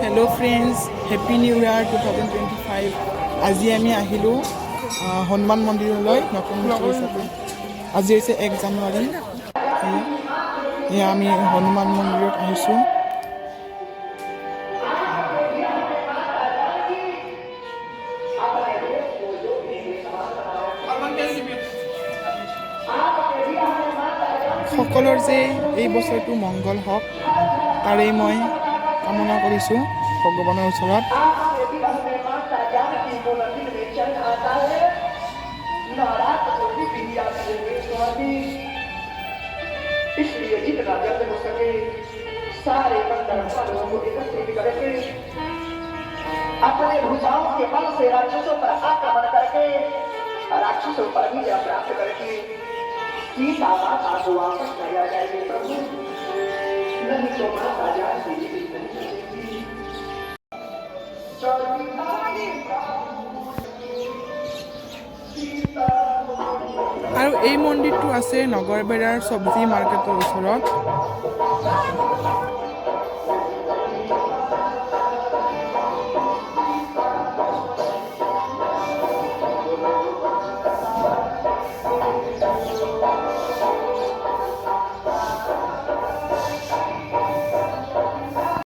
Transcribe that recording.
Hello' friends, happy new ইয়াৰ 2025। আজি আমি আহিলোঁ হনুমান মন্দিৰলৈ নতুন বছৰ হিচাপে। আজি হৈছে 1 জানুৱাৰী। এয়া আমি হনুমান মন্দিৰত আহিছোঁ। সকলৰ যে এই বছৰটো মংগল হওক তাৰেই মই কামনা কৰিছোঁ ভগৱানৰ ওচৰত। इसलिए जितना जल्द हो सके सारे मंत्र फलों को एकत्रित करके अपने भुजाओं के बल से राक्षसों पर आक्रमण करके राक्षसों पर विजय प्राप्त करके सीता माता को वापस लाया जाएगी प्रभु, नहीं तो माता जानकी जीवित नहीं बचेगी। আৰু এই মন্দিৰটো আছে নগৰবেৰাৰ চব্জি মাৰ্কেটৰ ওচৰত।